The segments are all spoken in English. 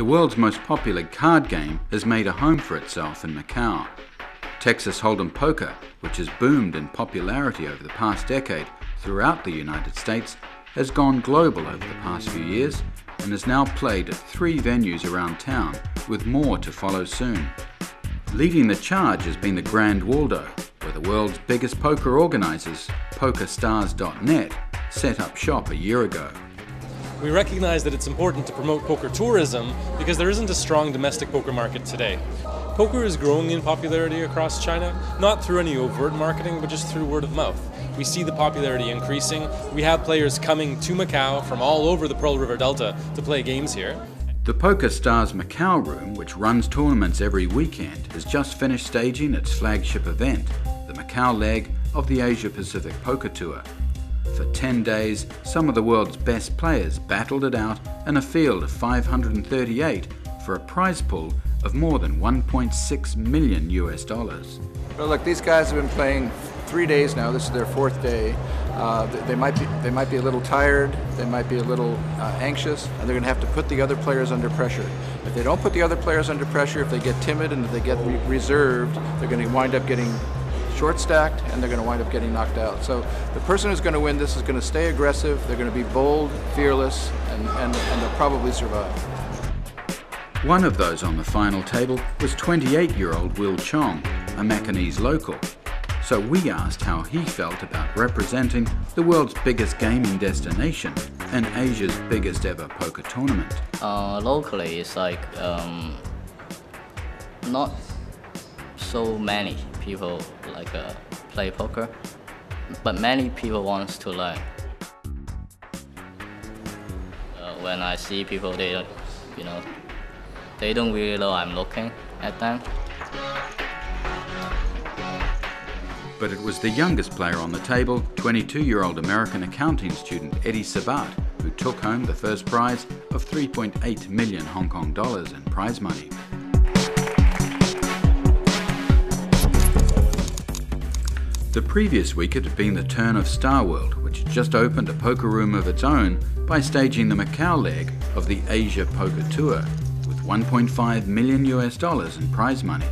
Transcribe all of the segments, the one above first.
The world's most popular card game has made a home for itself in Macau. Texas Holdem poker, which has boomed in popularity over the past decade throughout the United States, has gone global over the past few years and is now played at 3 venues around town, with more to follow soon. Leading the charge has been the Grand Waldo, where the world's biggest poker organisers, PokerStars.net, set up shop a year ago. We recognize that it's important to promote poker tourism because there isn't a strong domestic poker market today. Poker is growing in popularity across China, not through any overt marketing, but just through word of mouth. We see the popularity increasing. We have players coming to Macau from all over the Pearl River Delta to play games here. The PokerStars Macau room, which runs tournaments every weekend, has just finished staging its flagship event, the Macau leg of the Asia Pacific Poker Tour. For 10 days, some of the world's best players battled it out in a field of 538 for a prize pool of more than $1.6 million US. Well, look, these guys have been playing 3 days now. This is their 4th day. They might be a little tired. They might be a little anxious, and they're going to have to put the other players under pressure. If they don't put the other players under pressure, if they get timid and if they get reserved, they're going to wind up getting short stacked, and they're going to wind up getting knocked out. So the person who's going to win this is going to stay aggressive. They're going to be bold, fearless, and they'll probably survive. One of those on the final table was 28-year-old Cheong, a Macanese local. So we asked how he felt about representing the world's biggest gaming destination and Asia's biggest ever poker tournament. Locally, it's like not so many people play poker, but many people want to learn. When I see people, they don't really know I'm looking at them. But it was the youngest player on the table, 22-year-old American accounting student Eddie Sabat, who took home the first prize of 3.8 million Hong Kong dollars in prize money. The previous week it had been the turn of Star World, which had just opened a poker room of its own by staging the Macau leg of the Asia Poker Tour, with $1.5 million US in prize money.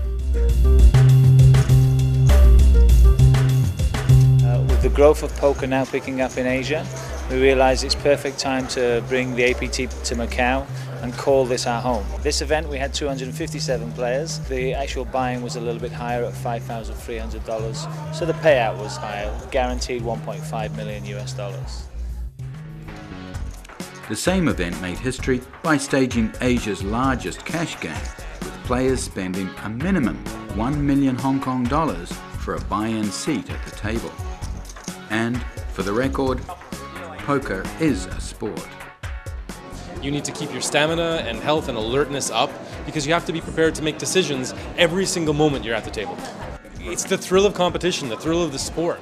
With the growth of poker now picking up in Asia, we realise it's perfect time to bring the APT to Macau and call this our home. This event we had 257 players. The actual buy-in was a little bit higher at $5,300, so the payout was higher, guaranteed $1.5 million US. The same event made history by staging Asia's largest cash game, with players spending a minimum $1 million Hong Kong dollars for a buy-in seat at the table. And, for the record, poker is a sport. You need to keep your stamina and health and alertness up because you have to be prepared to make decisions every single moment you're at the table. It's the thrill of competition, the thrill of the sport.